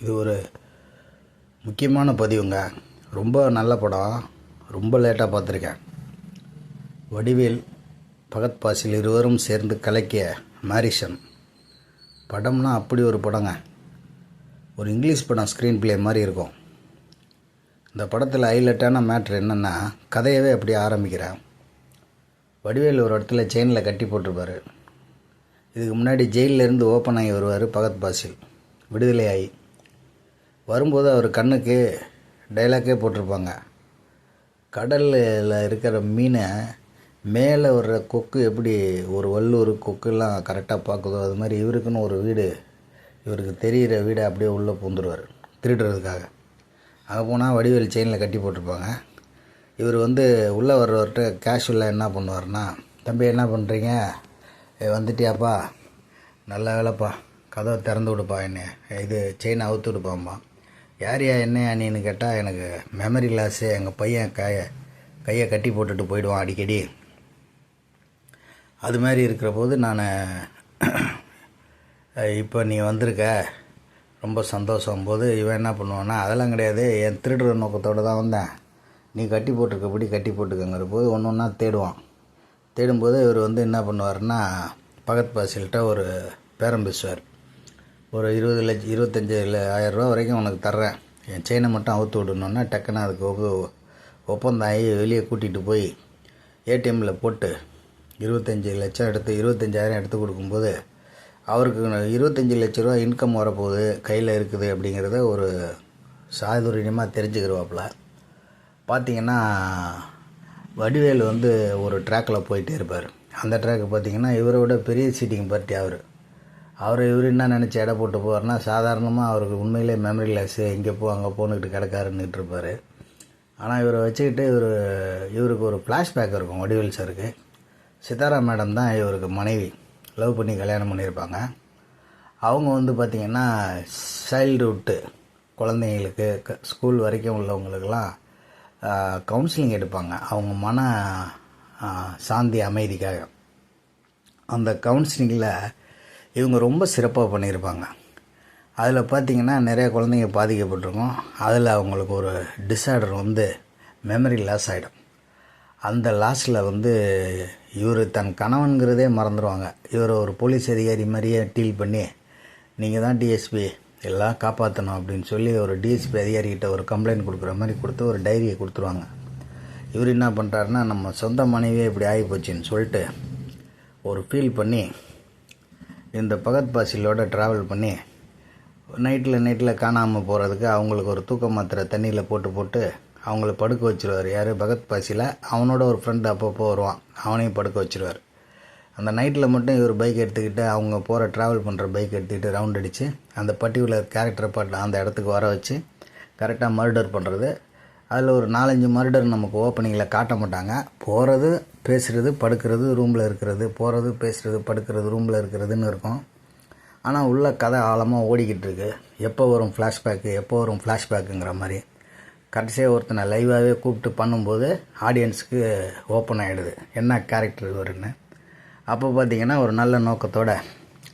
இது ஒரு முக்கியமான பதிவுங்க. ரொம்ப நல்ல படம். ரொம்ப லேட்டாக பார்த்துருக்கேன். வடிவேல், பகத் பாசில் இருவரும் சேர்ந்து கலக்கிய மாரிசன் படம்னா அப்படி ஒரு படங்க. ஒரு இங்கிலீஷ் படம் ஸ்க்ரீன் ப்ளே மாதிரி இருக்கும். இந்த படத்தில் ஹைலைட்டான மேட்ரு என்னென்னா, கதையவே அப்படி ஆரம்பிக்கிறேன். வடிவேல் ஒரு இடத்துல செயினில் கட்டி போட்டிருப்பார். இதுக்கு முன்னாடி ஜெயிலிருந்து ஓப்பன் ஆகி வருவார் பகத் பாசில், விடுதலை ஆகி வரும்போது அவர் கண்ணுக்கு டைலாக்கே போட்டிருப்பாங்க. கடலில் இருக்கிற மீனை மேலே வர்ற கொக்கு எப்படி ஒரு வல்லூர் கொக்குலாம் கரெக்டாக பார்க்குதோ, அது மாதிரி இவருக்குன்னு ஒரு வீடு, இவருக்கு தெரிகிற வீடை அப்படியே உள்ளே பூந்துருவார் திருடுறதுக்காக. அங்கே போனால் வடிவேல் செயினில் கட்டி போட்டிருப்பாங்க. இவர் உள்ளே வர்றவர்கிட்ட கேஷுவலாக என்ன பண்ணுவார்னா, தம்பி என்ன பண்ணுறீங்க, வந்துட்டியாப்பா, நல்ல வேலைப்பா, கதவை திறந்து விடுப்பா, என்ன இது செயினை அவுத்து விடுப்பாம்மா. யாரையா என்னையா நீன்னு கேட்டால், எனக்கு மெமரி லாஸு, எங்கள் பையன் கையை கட்டி போட்டுட்டு போயிடுவான் அடிக்கடி. அது மாதிரி இருக்கிற போது நான் இப்போ நீ வந்திருக்க, ரொம்ப சந்தோஷம் போது இவன் என்ன பண்ணுவான்னா, அதெல்லாம் கிடையாது, என் திருடுற நோக்கத்தோடு தான் வந்தேன், நீ கட்டி போட்டிருக்கபடி கட்டி போட்டுக்கங்கிற போது ஒன்று ஒன்றா தேடுவான். தேடும்போது இவர் என்ன பண்ணுவார்னா, பகத் பாசில்கிட்ட ஒரு பேரம் பேசுவார். ஒரு 25,000 ரூபா வரைக்கும் உனக்கு தர்றேன், என் செயினை மட்டும் அவுத்து விடணுன்னா டக்குன்னு அதுக்கு ஒப்பந்தம் ஆகி வெளியே கூட்டிகிட்டு போய் ஏடிஎம்மில் போட்டு 25 லட்சம் எடுத்து 25,000 எடுத்து கொடுக்கும்போது, அவருக்கு 25 லட்ச ரூபா இன்கம் வரப்போகுது, கையில் இருக்குது அப்படிங்கிறத ஒரு சாதுரியமாக தெரிஞ்சுக்கிறவாப்புல. பார்த்திங்கன்னா வடிவேல் ஒரு ட்ராக்கில் போயிட்டே இருப்பார். அந்த ட்ராக்கு பார்த்திங்கன்னா இவரை விட பெரிய சீட்டிங் பார்ட்டி இவர் என்ன நினச்சி எடை போட்டு போவார்னா, சாதாரணமாக அவருக்கு உண்மையிலே மெமரி லாஸு, இங்கே அங்கே போனுக்கிட்டு கிடக்காருன்னுட்டு இருப்பார். ஆனால் இவரை வச்சுக்கிட்டு இவருக்கு ஒரு ஃப்ளாஷ்பேக் இருக்கும். வடிவேல் சாருக்கு சித்தாரா மேடம் தான் இவருக்கு மனைவி, லவ் பண்ணி கல்யாணம் பண்ணியிருப்பாங்க. அவங்க பார்த்திங்கன்னா சைல்டுஹுட்டு குழந்தைங்களுக்கு ஸ்கூல் வரைக்கும் உள்ளவங்களுக்கெல்லாம் கவுன்சிலிங் எடுப்பாங்க, அவங்க மன சாந்தி அமைதிக்காக. அந்த கவுன்சிலிங்கில் இவங்க ரொம்ப சிறப்பாக பண்ணியிருப்பாங்க. அதில் பார்த்திங்கன்னா நிறைய குழந்தைங்க பாதிக்கப்பட்டிருக்கும். அதில் அவங்களுக்கு ஒரு டிஸார்டர் மெமரி லாஸ் ஆகிடும். அந்த லாஸில் இவர் தன் கணவன்கிறதே மறந்துடுவாங்க. இவர் ஒரு போலீஸ் அதிகாரி மாதிரியே டீல் பண்ணி, நீங்கள் தான் டிஎஸ்பி, எல்லாம் காப்பாற்றணும் அப்படின்னு சொல்லி ஒரு டிஎஸ்பி அதிகாரிகிட்ட ஒரு கம்ப்ளைண்ட் கொடுக்குற மாதிரி கொடுத்து ஒரு டைரியை கொடுத்துருவாங்க. இவர் என்ன பண்ணுறாருன்னா, நம்ம சொந்த மனைவியே இப்படி ஆகி போச்சுன்னு சொல்லிட்டு ஒரு ஃபீல் பண்ணி இந்த பகத் பாசிலோட ட்ராவல் பண்ணி நைட்டில் காணாமல் போகிறதுக்கு அவங்களுக்கு ஒரு தூக்க மாத்திரை தண்ணியில் போட்டு அவங்கள படுக்க வச்சுருவார். யார், பகத் பாசில. அவனோட ஒரு ஃப்ரெண்டு அப்பப்போ வருவான், அவனையும் படுக்க வச்சுருவார். அந்த நைட்டில் மட்டும் இவர் பைக் எடுத்துக்கிட்டு, அவங்க போகிற ட்ராவல் பண்ணுற பைக் எடுத்துக்கிட்டு ரவுண்ட் அடித்து அந்த பர்டிகுலர் கேரக்டரை பாட்டு அந்த இடத்துக்கு வர வச்சு கரெக்டாக மர்டர் பண்ணுறது. அதில் ஒரு 4-5 மர்டர் நமக்கு ஓப்பனிங்கில் காட்ட மாட்டாங்க. போகிறது, பேசுகிறது, படுக்கிறது, ரூமில் இருக்கிறது, போகிறது, பேசுகிறது, படுக்கிறது, ரூமில் இருக்கிறதுன்னு இருக்கும். ஆனால் உள்ள கதை ஆழமாக ஓடிக்கிட்டு இருக்கு. எப்போ வரும் ஃப்ளாஷ்பேக்குங்கிற மாதிரி. கடைசியாக ஒருத்தனை லைவாகவே கூப்பிட்டு பண்ணும்போது ஆடியன்ஸுக்கு ஓப்பன் ஆகிடுது என்ன கேரக்டர் வருன்னு. அப்போ பார்த்திங்கன்னா ஒரு நல்ல நோக்கத்தோடு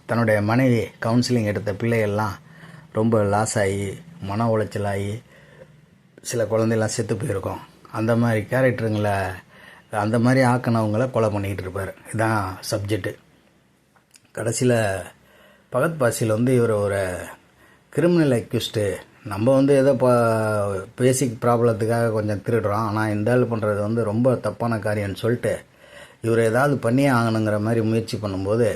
தன்னுடைய மனைவி கவுன்சிலிங் எடுத்த பிள்ளைகள்லாம் ரொம்ப லாஸ் ஆகி மன உளைச்சலாகி சில குழந்தைலாம் செத்து போயிருக்கோம். அந்த மாதிரி கேரக்டருங்களை, அந்த மாதிரி ஆக்கினவங்கள கொலை பண்ணிக்கிட்டு இருப்பார். இதுதான் சப்ஜெக்டு. கடைசியில் பகத் பாசில் இவர் ஒரு கிரிமினல் அக்யூஸ்டு. நம்ம ஏதோ பேசிக் ப்ராப்ளத்துக்காக கொஞ்சம் திருடுறோம், ஆனால் இந்த ஆள் பண்ணுறது ரொம்ப தப்பான காரியம்னு சொல்லிட்டு இவர் ஏதாவது பண்ணியே ஆகணுங்கிற மாதிரி முயற்சி பண்ணும்போது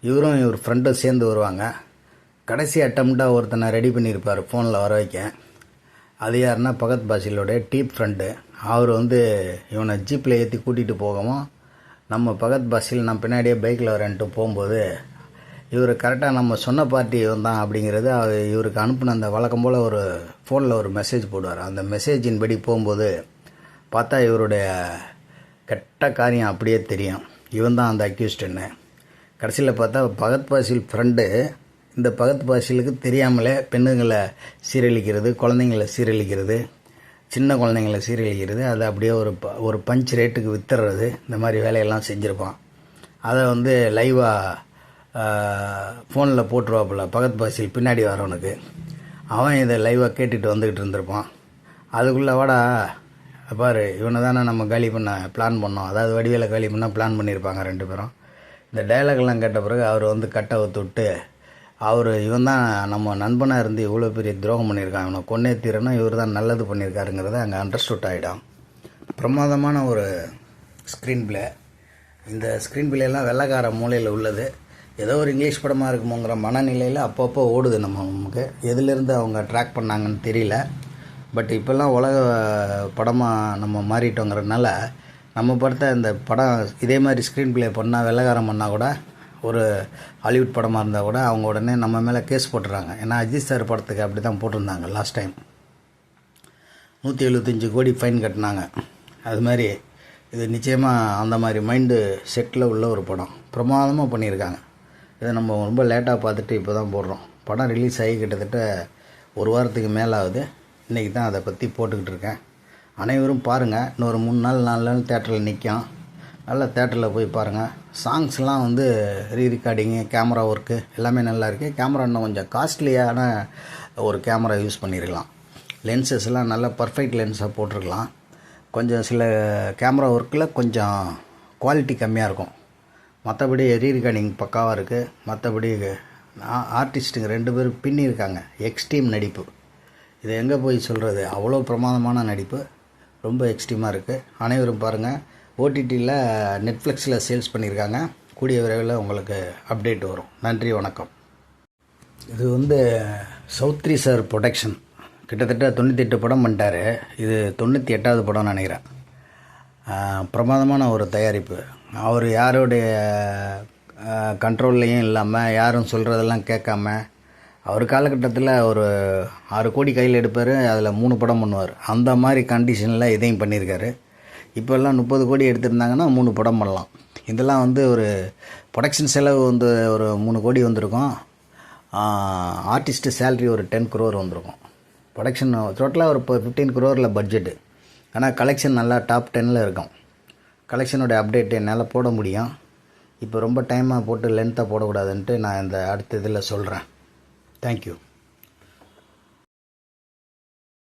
இவரும் இவர் ஃப்ரெண்டும் சேர்ந்து வருவாங்க. கடைசி அட்டம்ப்டாக ஒருத்தனை ரெடி பண்ணியிருப்பார் ஃபோனில் வர வைக்க. அது யாருன்னா பகத் பாசிலோடைய டீப் ஃப்ரெண்டு. அவர் இவனை ஜீப்பில் ஏற்றி கூட்டிகிட்டு போகவும், நம்ம பகத் பாசில் நான் பின்னாடியே பைக்கில் வரேன்ட்டு போகும்போது இவர் கரெக்டாக நம்ம சொன்ன பார்ட்டி தான் அப்படிங்கிறது இவருக்கு அனுப்பின அந்த வழக்கம் போல் ஒரு ஃபோனில் ஒரு மெசேஜ் போடுவார். அந்த மெசேஜின் படி போகும்போது பார்த்தா இவருடைய கெட்ட காரியம் அப்படியே தெரியும், இவன் தான் அந்த அக்யூஸ்டுன்னு. கடைசியில் பார்த்தா பகத் பாசில் ஃப்ரெண்டு இந்த பகத் பாசிலுக்கு தெரியாமலே பெண்ணுங்களை சீரழிக்கிறது, குழந்தைங்களை சீரழிக்கிறது, சின்ன குழந்தைங்களை சீரழிக்கிறது, அதை அப்படியே ஒரு பஞ்ச் ரேட்டுக்கு வித்துறது, இந்த மாதிரி வேலையெல்லாம் செஞ்சுருப்பான். அதை லைவாக ஃபோனில் போட்டுருவாப்புல பகத் பாசில் பின்னாடி வரவனுக்கு. அவன் இதை லைவாக கேட்டுட்டு வந்துக்கிட்டு இருந்திருப்பான். அதுக்குள்ளே வாடா பாரு, இவனை தானே நம்ம காலி பண்ண பிளான் பண்ணோம், அதாவது வடிவேலை காலி பண்ண பிளான் பண்ணியிருப்பாங்க 2 பேரும். இந்த டைலாக்லாம் கேட்ட பிறகு அவர் வந்து கட்டை ஒத்து விட்டு, இவன் தான் நம்ம நண்பனாக இருந்து இவ்வளோ பெரிய துரோகம் பண்ணியிருக்கான், இவனை கொன்னே தீரனா இவர் தான் நல்லது பண்ணியிருக்காருங்கிறத அங்கே அண்டர்ஸ்டுட் ஆகிடும். பிரமாதமான ஒரு ஸ்க்ரீன் பிளே. இந்த ஸ்க்ரீன் பிளேலாம் வெள்ளைக்கார மூலையில் உள்ளது. ஏதோ ஒரு இங்கிலீஷ் படமாக இருக்குமோங்கிற மனநிலையில் அப்பப்போ ஓடுது. நமக்கு எதுலேருந்து அவங்க ட்ராக் பண்ணாங்கன்னு தெரியல. பட் இப்போல்லாம் உலக படமாக நம்ம மாறிட்டோங்கிறதுனால நம்ம படத்தை இந்த படம் இதே மாதிரி ஸ்க்ரீன் பிளே பண்ணால் வெள்ளைக்காரம் பண்ணால் கூட, ஒரு ஹாலிவுட் படமாக இருந்தால் கூட அவங்க உடனே நம்ம மேலே கேஸ் போட்டுறாங்க. ஏன்னா அஜித் சார் படத்துக்கு அப்படி தான் போட்டிருந்தாங்க லாஸ்ட் டைம். 175 கோடி ஃபைன் கட்டினாங்க. அது மாதிரி இது நிச்சயமாக அந்த மாதிரி மைண்டு செட்டில் உள்ள ஒரு படம். பிரமாதமாக பண்ணியிருக்காங்க. இதை நம்ம ரொம்ப லேட்டாக பார்த்துட்டு இப்போ தான் போடுறோம். படம் ரிலீஸ் ஆகி கிட்டத்தட்ட 1 வாரத்துக்கு மேலே ஆகுது. இன்றைக்கி தான் அதை பற்றி போட்டுக்கிட்டு இருக்கேன். அனைவரும் பாருங்கள். இன்னொரு 3 நாள் 4 நாள் தேட்டரில் நிற்கும். நல்லா தேட்டரில் போய் பாருங்கள். சாங்ஸ்லாம் வந்து ரீரெக்கார்டிங்கு, கேமரா ஒர்க்கு எல்லாமே நல்லா இருக்குது. கேமரா இன்னும் கொஞ்சம் காஸ்ட்லியான ஒரு கேமரா யூஸ் பண்ணியிருக்கலாம். லென்சஸ்லாம் நல்லா பர்ஃபெக்ட் லென்ஸாக போட்டிருக்கலாம். கொஞ்சம் சில கேமரா ஒர்க்கில் கொஞ்சம் குவாலிட்டி கம்மியாக இருக்கும். மற்றபடி ரீரெக்கார்டிங் பக்காவாக இருக்குது. மற்றபடி ஆர்டிஸ்ட்டுங்க 2 பேர் பின்னியிருக்காங்க. எக்ஸ்ட்ரீம் நடிப்பு. இதை எங்கே போய் சொல்கிறது, அவ்வளோ பிரமாதமான நடிப்பு. ரொம்ப எக்ஸ்ட்ரீமாக இருக்குது. அனைவரும் பாருங்கள். ஓடிடியில் நெட்ஃப்ளிக்ஸில் சேல்ஸ் பண்ணியிருக்காங்க. கூடிய விரைவில் உங்களுக்கு அப்டேட் வரும். நன்றி, வணக்கம். இது வந்து சௌத்ரி சார் ப்ரொடக்ஷன். கிட்டத்தட்ட 98 படம் பண்ணிட்டார். இது 98வது படம்னு நினைக்கிறேன். பிரமாதமான ஒரு தயாரிப்பு. அவர் யாருடைய கண்ட்ரோல்லையும் இல்லாமல், யாரும் சொல்கிறதெல்லாம் கேட்காம, அவர் காலகட்டத்தில் ஒரு 6 கோடி கையில் எடுப்பார், அதில் 3 படம் பண்ணுவார். அந்த மாதிரி கண்டிஷனில் இதையும் பண்ணியிருக்காரு. இப்போல்லாம் 30 கோடி எடுத்திருந்தாங்கன்னா 3 படம் பண்ணலாம். இதெல்லாம் வந்து ஒரு ப்ரொடக்ஷன் செலவு வந்து ஒரு 3 கோடி வந்திருக்கும். ஆர்டிஸ்ட்டு சேல்ரி ஒரு 10 crore வந்திருக்கும். ப்ரொடக்ஷன் டோட்டலாக ஒரு 15 crore பட்ஜெட்டு. ஆனால் கலெக்ஷன் நல்லா டாப் 10ல் இருக்கும். கலெக்ஷனோட அப்டேட் என்னால் போட முடியும். இப்போ ரொம்ப டைமாக போட்டு லென்த்தாக போடக்கூடாதுன்ட்டு நான் இந்த அடுத்த இதில் சொல்கிறேன். தேங்க்யூ.